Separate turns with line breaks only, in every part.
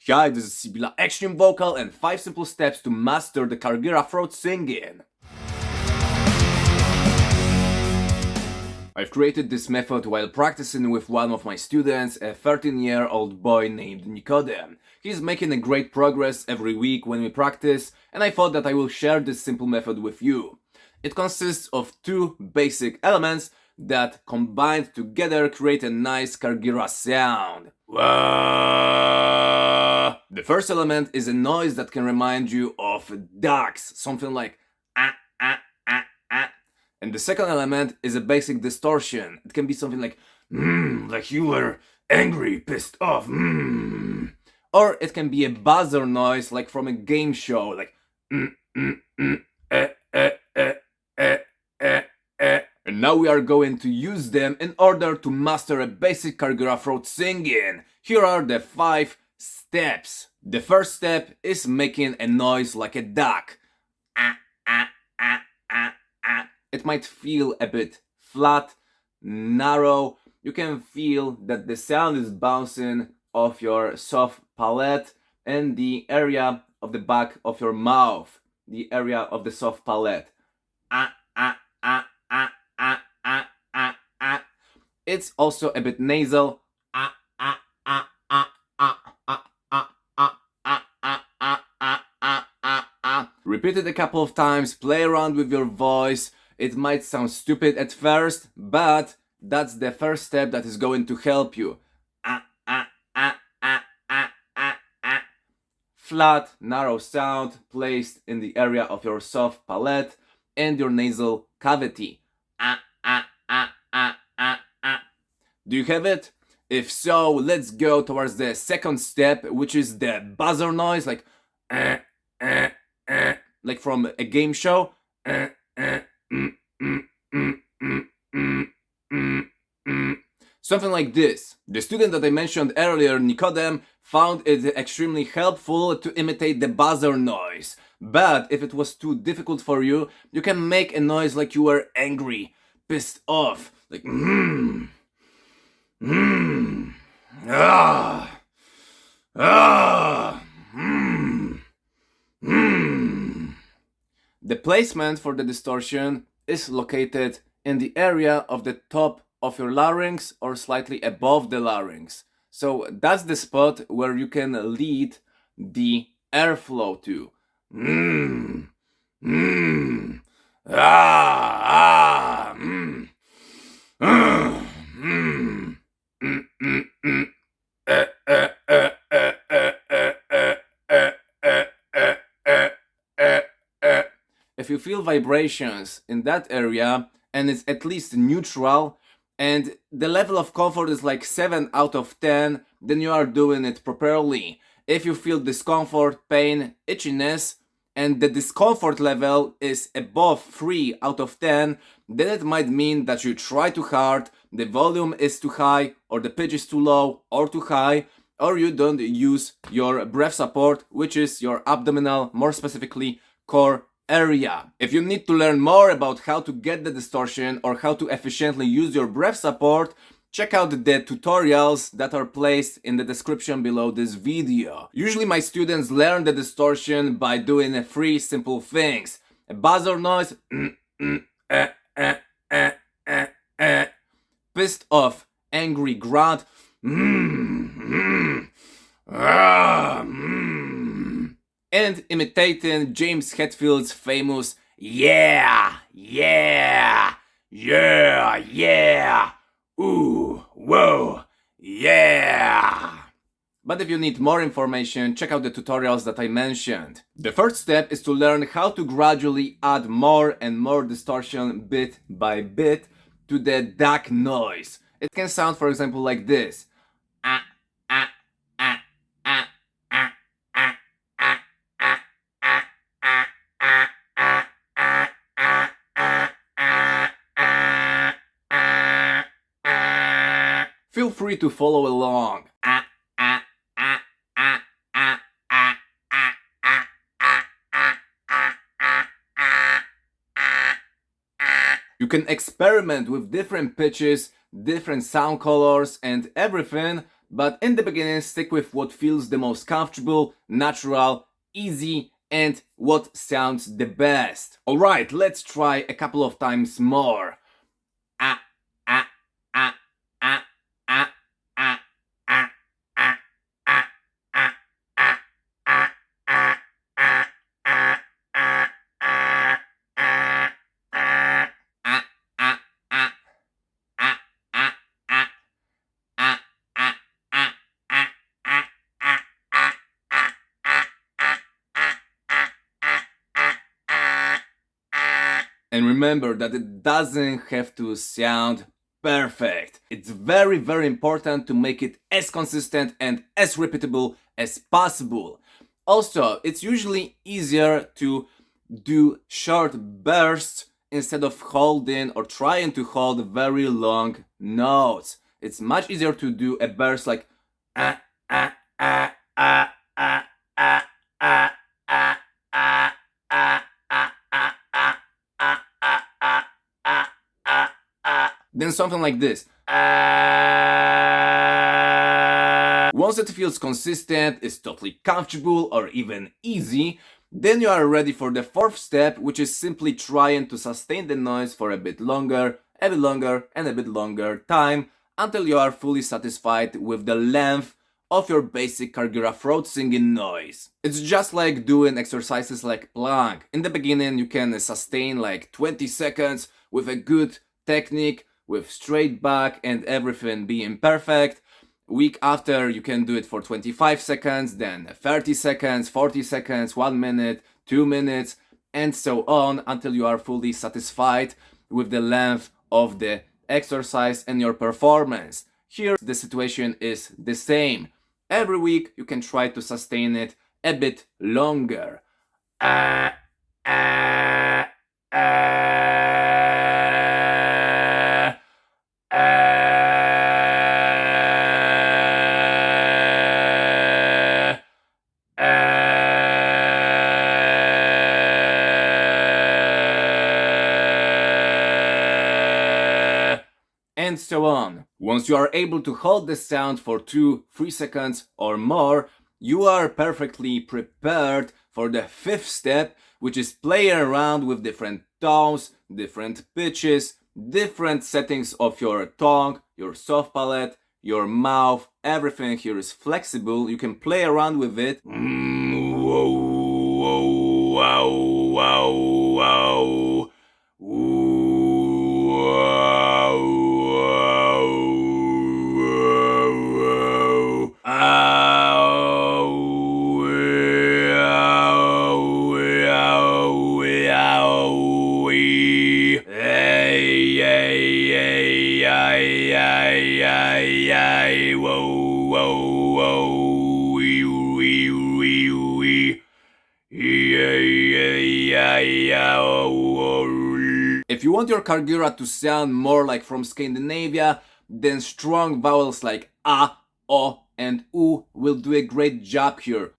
Hi, this is Sibila Extreme Vocal and 5 simple steps to master the Kargyraa throat singing. I've created this method while practicing with one of my students, a 13-year-old boy named Nikodem. He's making a great progress every week when we practice, and I thought that I will share this simple method with you. It consists of 2 basic elements that combined together create a nice Kargyraa sound. The first element is a noise that can remind you of ducks, something like ah ah ah ah. And the second element is a basic distortion. It can be something like you were angry, pissed off, Or it can be a buzzer noise like from a game show, like And now we are going to use them in order to master a basic Kargyraa throat singing. Here are the 5 steps. The first step is making a noise like a duck. It might feel a bit flat, narrow. You can feel that the sound is bouncing off your soft palate and the area of the back of your mouth, the area of the soft palate. It's also a bit nasal. Repeat it a couple of times, play around with your voice. It might sound stupid at first, but that's the first step that is going to help you. Flat, narrow sound placed in the area of your soft palate and your nasal cavity. Do you have it? If so, let's go towards the second step, which is the buzzer noise, like from a game show. Something like this. The student that I mentioned earlier, Nikodem, found it extremely helpful to imitate the buzzer noise. But if it was too difficult for you, you can make a noise like you were angry, pissed off, like The placement for the distortion is located in the area of the top of your larynx or slightly above the larynx. So that's the spot where you can lead the airflow to. If you feel vibrations in that area and it's at least neutral and the level of comfort is like 7 out of 10, then you are doing it properly. If you feel discomfort, pain, itchiness, and the discomfort level is above 3 out of 10, then it might mean that you try too hard, the volume is too high, or the pitch is too low or too high, or you don't use your breath support, which is your abdominal, more specifically core area. If you need to learn more about how to get the distortion or how to efficiently use your breath support, check out the tutorials that are placed in the description below this video. Usually my students learn the distortion by doing 3 simple things. A buzzer noise, pissed off, angry grunt, and imitating James Hetfield's famous yeah, yeah, yeah, yeah, ooh, whoa, yeah. But if you need more information, check out the tutorials that I mentioned. The first step is to learn how to gradually add more and more distortion bit by bit to the duck noise. It can sound, for example, like this. Feel free to follow along. You can experiment with different pitches, different sound colors and everything But in the beginning, stick with what feels the most comfortable, natural, easy, and what sounds the best. Alright, let's try a couple of times more. Ah, ah, ah, ah, ah, ah, ah, ah, ah, ah, ah, ah, ah, ah, ah, ah, ah, ah, and remember that it doesn't have to sound perfect. It's very, very important to make it as consistent and as repeatable as possible. Also, it's usually easier to do short bursts instead of holding or trying to hold very long notes. It's much easier to do a burst like ah, ah, ah, ah, ah, ah, ah, ah, ah, ah, then something like this. Once it feels consistent, is totally comfortable or even easy, then you are ready for the fourth step, which is simply trying to sustain the noise for a bit longer, and a bit longer time until you are fully satisfied with the length of your basic Kargyraa throat singing noise. It's just like doing exercises like plank. In the beginning you can sustain like 20 seconds with a good technique, with straight back and everything being perfect. Week after you can do it for 25 seconds, then 30 seconds, 40 seconds, 1 minute, 2 minutes, and so on until you are fully satisfied with the length of the exercise and your performance. Here the situation is the same. Every week you can try to sustain it a bit longer. And so on. Once you are able to hold the sound for 2-3 seconds or more, you are perfectly prepared for the fifth step, which is playing around with different tones, different pitches, different settings of your tongue, your soft palate, your mouth. Everything here is flexible. You can play around with it. If you want your Kargyraa to sound more like from Scandinavia, then strong vowels like a, o, and u will do a great job here.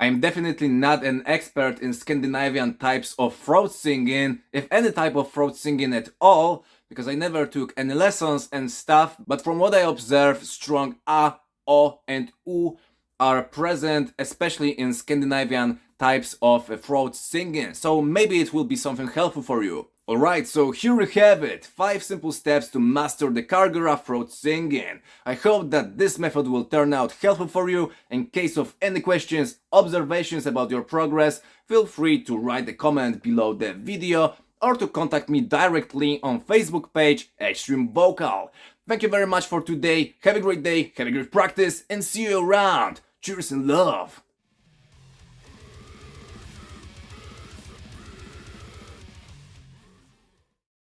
I'm definitely not an expert in Scandinavian types of throat singing, if any type of throat singing at all, because I never took any lessons and stuff, but from what I observe, strong a, o, and u are present, especially in Scandinavian types of throat singing, so maybe it will be something helpful for you. Alright, so here we have it, 5 simple steps to master the Kargyraa throat singing. I hope that this method will turn out helpful for you. In case of any questions, observations about your progress, feel free to write a comment below the video or to contact me directly on Facebook page Extreme Vocal. Thank you very much for today, have a great day, have a great practice, and see you around. Cheers and love!